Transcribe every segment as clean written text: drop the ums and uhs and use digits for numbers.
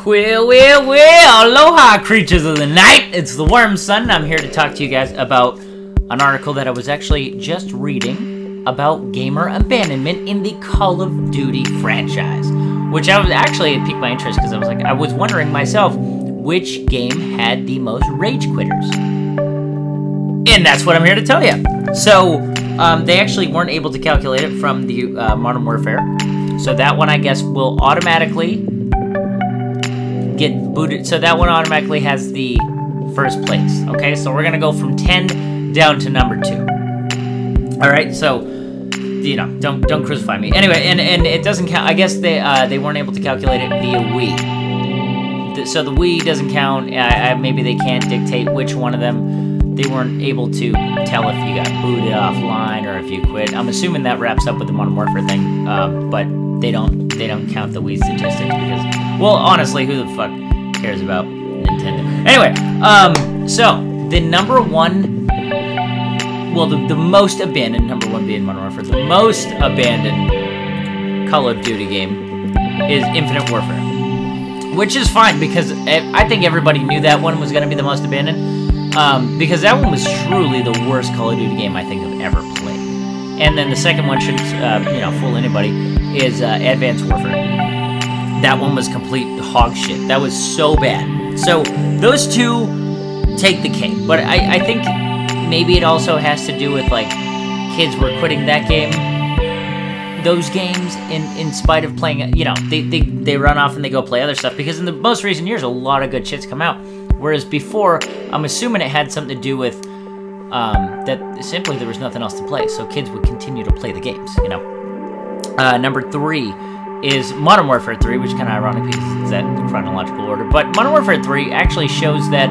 Well, aloha, creatures of the night! It's the Worm Son, and I'm here to talk to you guys about an article that I was actually just reading about gamer abandonment in the Call of Duty franchise. Which it piqued my interest, because I was wondering myself, which game had the most rage quitters? And that's what I'm here to tell you. So, they actually weren't able to calculate it from the Modern Warfare. So that one, I guess, will automatically get booted. So that one automatically has the first place. Okay, so we're gonna go from 10 down to number 2. All right, so you know, don't crucify me. Anyway, and it doesn't count. I guess they weren't able to calculate it via Wii. So the Wii doesn't count. Maybe they can't dictate which one of them. They weren't able to tell if you got booted offline or if you quit. I'm assuming that wraps up with the Modern Warfare thing, but they don't count the Wii statistics because, well, honestly, who the fuck cares about Nintendo? Anyway, so the number one, well, the most abandoned, number one being Modern Warfare, the most abandoned Call of Duty game is Infinite Warfare, which is fine because I think everybody knew that one was going to be the most abandoned. Because that one was truly the worst Call of Duty game I think I've ever played. And then the second one shouldn't, fool anybody, is Advanced Warfare. That one was complete hog shit. That was so bad. So, those two take the cake. But I think maybe it also has to do with, like, kids were quitting that game. Those games, in spite of playing, you know, they run off and they go play other stuff. Because in the most recent years, a lot of good shit's come out. Whereas before, I'm assuming it had something to do with that simply there was nothing else to play, so kids would continue to play the games, you know. Number 3 is Modern Warfare 3, which kind of ironic because it's that chronological order. But Modern Warfare 3 actually shows that,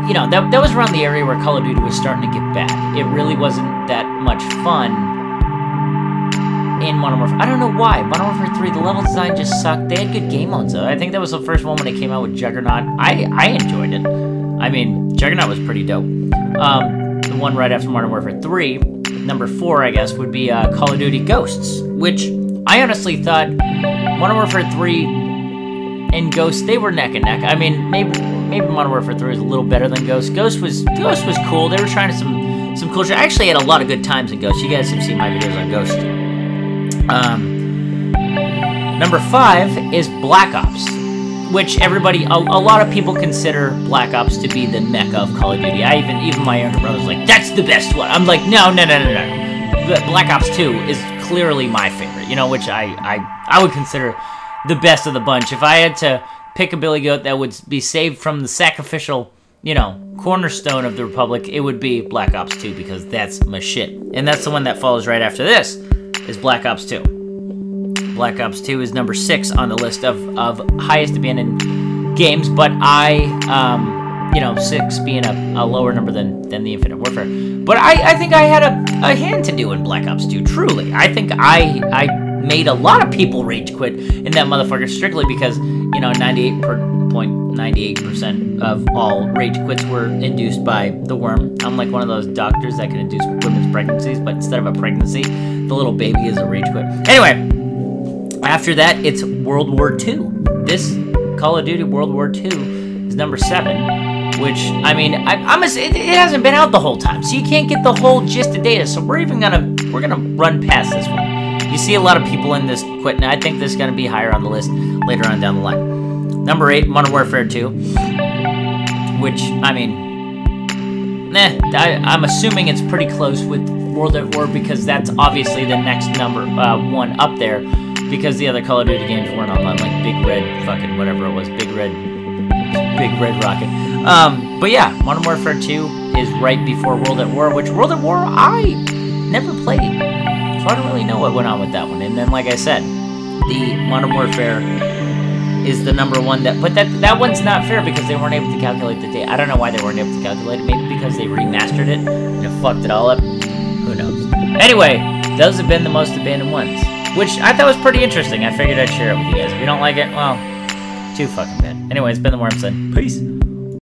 you know, that was around the area where Call of Duty was starting to get bad. It really wasn't that much fun in Modern Warfare. I don't know why. Modern Warfare 3, the level design just sucked. They had good game modes, though. I think that was the first one when it came out with Juggernaut. I enjoyed it. I mean, Juggernaut was pretty dope. The one right after Modern Warfare 3, number 4, I guess, would be Call of Duty Ghosts, which I honestly thought Modern Warfare 3 and Ghosts, they were neck and neck. I mean, maybe Modern Warfare 3 was a little better than Ghosts. Ghosts was cool. They were trying some cool shit. I actually had a lot of good times in Ghosts. You guys have seen my videos on Ghosts. Number 5 is Black Ops, which a lot of people consider Black Ops to be the mecca of Call of Duty. Even my younger brother's like, that's the best one. I'm like, no. Black Ops 2 is clearly my favorite, you know, which I would consider the best of the bunch. If I had to pick a billy goat that would be saved from the sacrificial, you know, cornerstone of the Republic, it would be Black Ops 2 because that's my shit. And that's the one that follows right after this. Is Black Ops 2. Black Ops 2 is number 6 on the list of highest abandoned games, but 6 being a lower number than the Infinite Warfare. But I think I had a hand to do in Black Ops 2, truly. I think I made a lot of people rage quit in that motherfucker strictly because, you know, 98% of all rage quits were induced by the worm. I'm like one of those doctors that can induce women's pregnancies, but instead of a pregnancy, the little baby is a rage quit. Anyway, after that, it's World War II. This Call of Duty World War II is number 7, which, I mean, it hasn't been out the whole time, so you can't get the whole gist of data, so we're gonna run past this one. You see a lot of people in this quitting. I think this is gonna be higher on the list later on down the line. Number 8, Modern Warfare 2, which, I mean, I'm assuming it's pretty close with World at War because that's obviously the next number 1 up there because the other Call of Duty games weren't online, like Big Red fucking whatever it was, Big Red Rocket. But yeah, Modern Warfare 2 is right before World at War, which World at War I never played, so I don't really know what went on with that one. And then, like I said, the Modern Warfare is the number 1 but that one's not fair because they weren't able to calculate the data. I don't know why they weren't able to calculate it. Maybe because they remastered it and it fucked it all up. Who knows? Anyway, those have been the most abandoned ones, which I thought was pretty interesting. I figured I'd share it with you guys. If you don't like it, well, too fucking bad. Anyway, it's been the Worm Son. Peace.